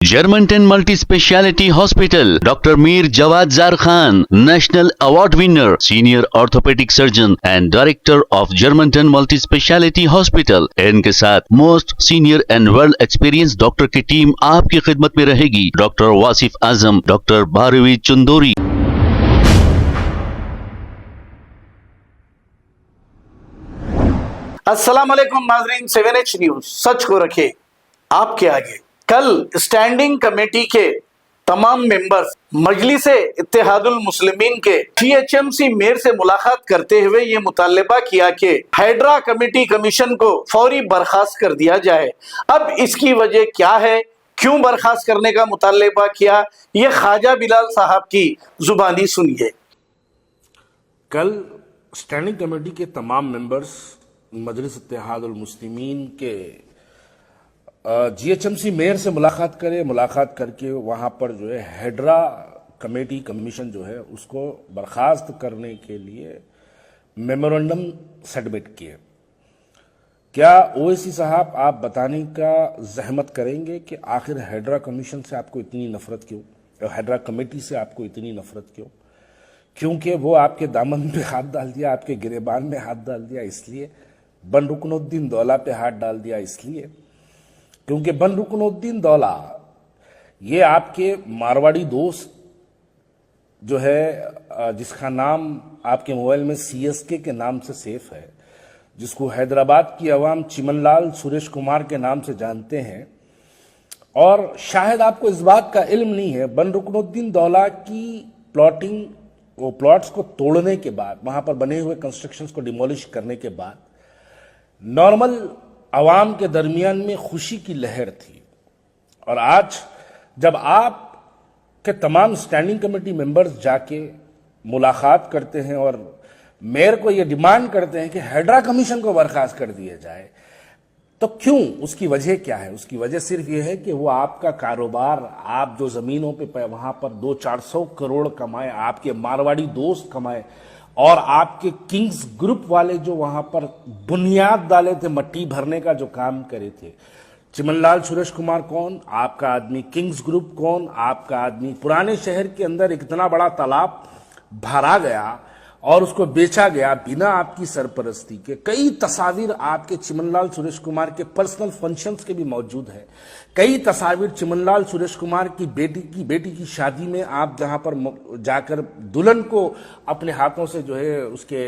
Germantown Multi Speciality Hospital, Dr. Mir Jawad Zar Khan, National Award winner, Senior Orthopedic Surgeon and Director of Germantown Multi Speciality Hospital। इनके साथ most senior and world experience doctor की team आपकी खिदमत में रहेगी। Doctor Wasif Azam, doctor Bharvi Chandori. अस्सलाम वालेकुम नाज़रीन, 7H न्यूज सच को रखे आपके आगे। कल स्टैंडिंग कमेटी के तमाम मेंबर्स मजलिसे इत्तेहादुल मुस्लिमीन के THMC मेयर से मुलाकात करते हुए ये मुतालबा किया कि हाइड्रा कमेटी कमीशन को फौरी बर्खास्त कर दिया जाए। अब इसकी वजह क्या है, क्यों बर्खास्त करने का मुतालबा किया, ये ख्वाजा बिलाल साहब की जुबानी सुनिए। कल स्टैंडिंग कमेटी के तमाम मेंबर्स मजलिस इत्तेहादुल मुस्लिमीन के GHMC मेयर से मुलाकात करके वहां पर जो है हाइड्रा कमेटी कमीशन जो है उसको बर्खास्त करने के लिए मेमोरेंडम सबमिट किए। क्या ओवैसी साहब आप बताने का जहमत करेंगे कि आखिर हाइड्रा कमीशन से आपको इतनी नफरत क्यों, हाइड्रा कमेटी से आपको इतनी नफरत क्यों? क्योंकि वो आपके दामन पे हाथ डाल दिया, आपके गिरेबान में हाथ डाल दिया इसलिए? बन रुकनुद्दीन दौला पे हाथ डाल दिया इसलिए? क्योंकि बन रुकनुद्दीन दौला ये आपके मारवाड़ी दोस्त जो है, जिसका नाम आपके मोबाइल में CSK के नाम से सेफ है, जिसको हैदराबाद की अवाम चिमनलाल सुरेश कुमार के नाम से जानते हैं, और शायद आपको इस बात का इल्म नहीं है, बन रुकनुद्दीन दौला की प्लॉटिंग, वो प्लॉट्स को तोड़ने के बाद, वहां पर बने हुए कंस्ट्रक्शंस को डिमोलिश करने के बाद नॉर्मल अवाम के दरमियान में खुशी की लहर थी। और आज जब आप के तमाम स्टैंडिंग कमेटी मेंबर्स जाके मुलाकात करते हैं और मेयर को यह डिमांड करते हैं कि हाइड्रा कमीशन को बर्खास्त कर दिया जाए, तो क्यों? उसकी वजह क्या है? उसकी वजह सिर्फ यह है कि वो आपका कारोबार, आप जो जमीनों पे वहां पर 200-400 करोड़ कमाए, आपके मारवाड़ी दोस्त कमाए, और आपके किंग्स ग्रुप वाले जो वहां पर बुनियाद डाले थे, मट्टी भरने का जो काम करे थे। चिमनलाल सुरेश कुमार कौन? आपका आदमी। किंग्स ग्रुप कौन? आपका आदमी। पुराने शहर के अंदर एक इतना बड़ा तालाब भरा गया और उसको बेचा गया बिना आपकी सरपरस्ती के। कई तस्वीर आपके चिमनलाल सुरेश कुमार के पर्सनल फंक्शंस के भी मौजूद है। कई तस्वीर चिमनलाल सुरेश कुमार की बेटी की शादी में आप जहां पर जाकर दुल्हन को अपने हाथों से जो है उसके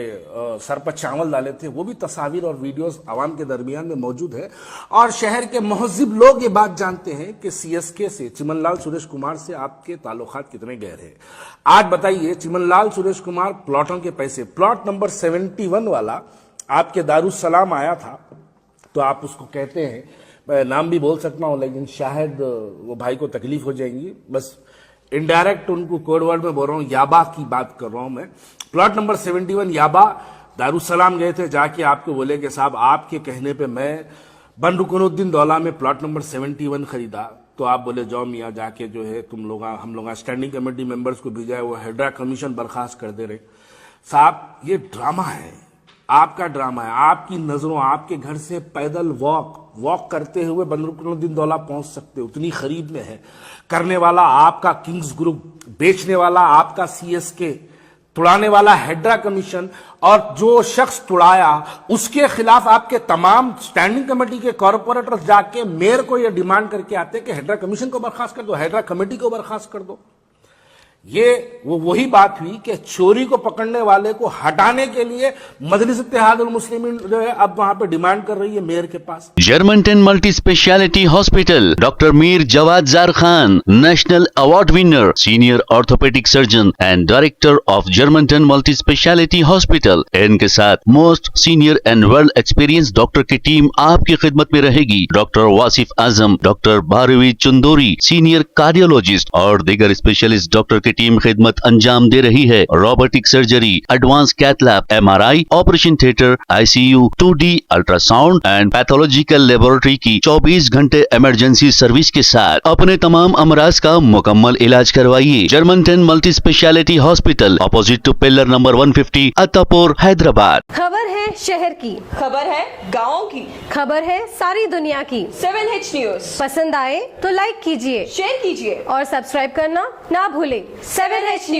सर पर चावल डाले थे, वो भी तस्वीर और वीडियोस आवाम के दरमियान में मौजूद है। और शहर के महजिब लोग ये बात जानते हैं कि CSK से, चिमनलाल सुरेश कुमार से आपके ताल्लुकात कितने गहरे हैं। आज बताइए, चिमनलाल सुरेश कुमार प्लॉटों के पैसे, प्लॉट नंबर 71 वाला आपके दारुसलाम आया था, तो आप उसको कहते हैं, मैं नाम भी बोल सकता हूं लेकिन शायद वो भाई को तकलीफ हो जाएंगी, बस इनडायरेक्ट उनको कोड वर्ड में बोल रहा हूं, याबा की बात कर रहा हूं मैं। प्लॉट नंबर 71 याबा, दारुसलाम गए थे, जाके आपको बोले कि साहब आपके कहने पे मैं बन रुकनुद्दीन दौला में प्लॉट नंबर 71 खरीदा, तो आप बोले जाओ मियाँ, जाके जो है हम लोग स्टैंडिंग कमेटी मेंबर्स को भेजा है, वो हाइड्रा कमीशन बर्खास्त कर दे रहे। साहब ये ड्रामा है, आपका ड्रामा है। आपकी नजरों, आपके घर से पैदल वॉक करते हुए बन रुकनुद्दीन दौला पहुंच सकते, उतनी करीब में है। करने वाला आपका किंग्स ग्रुप, बेचने वाला आपका CSK, तुड़ाने वाला हाइड्रा कमीशन, और जो शख्स तुड़ाया उसके खिलाफ आपके तमाम स्टैंडिंग कमेटी के कॉर्पोरेटर्स जाके मेयर को यह डिमांड करके आते हैं कि हाइड्रा कमीशन को बर्खास्त कर दो, हाइड्रा कमेटी को बर्खास्त कर दो। ये वही बात हुई कि चोरी को पकड़ने वाले को हटाने के लिए मजलिस इत्तेहादुल मुस्लिमीन जो है अब वहां पे डिमांड कर रही है मेयर के पास। Germantown Multi Speciality Hospital, Dr. Mir Jawad Zar Khan, National Award winner, Senior Orthopedic Surgeon and Director of Germantown Multi Speciality Hospital। इनके साथ most senior and world experience doctor की टीम आपकी खिदमत में रहेगी। Doctor Wasif Azam, doctor Bharvi Chandori, senior cardiologist और दीगर specialist doctor की की टीम खिदमत अंजाम दे रही है। Robotic surgery, advance cath lab, MRI, operation theatre, ICU, 2D ultrasound and pathological laboratory की 24 घंटे इमरजेंसी सर्विस के साथ अपने तमाम अमराज का मुकम्मल इलाज करवाइए। Germanten multi speciality hospital, opposite to pillar number 150, Attapur, Hyderabad. खबर है शहर की, खबर है गाँव की, खबर है सारी दुनिया की। 7H न्यूज पसंद आए तो लाइक कीजिए, शेयर कीजिए और सब्सक्राइब करना ना भूलें। 7H news.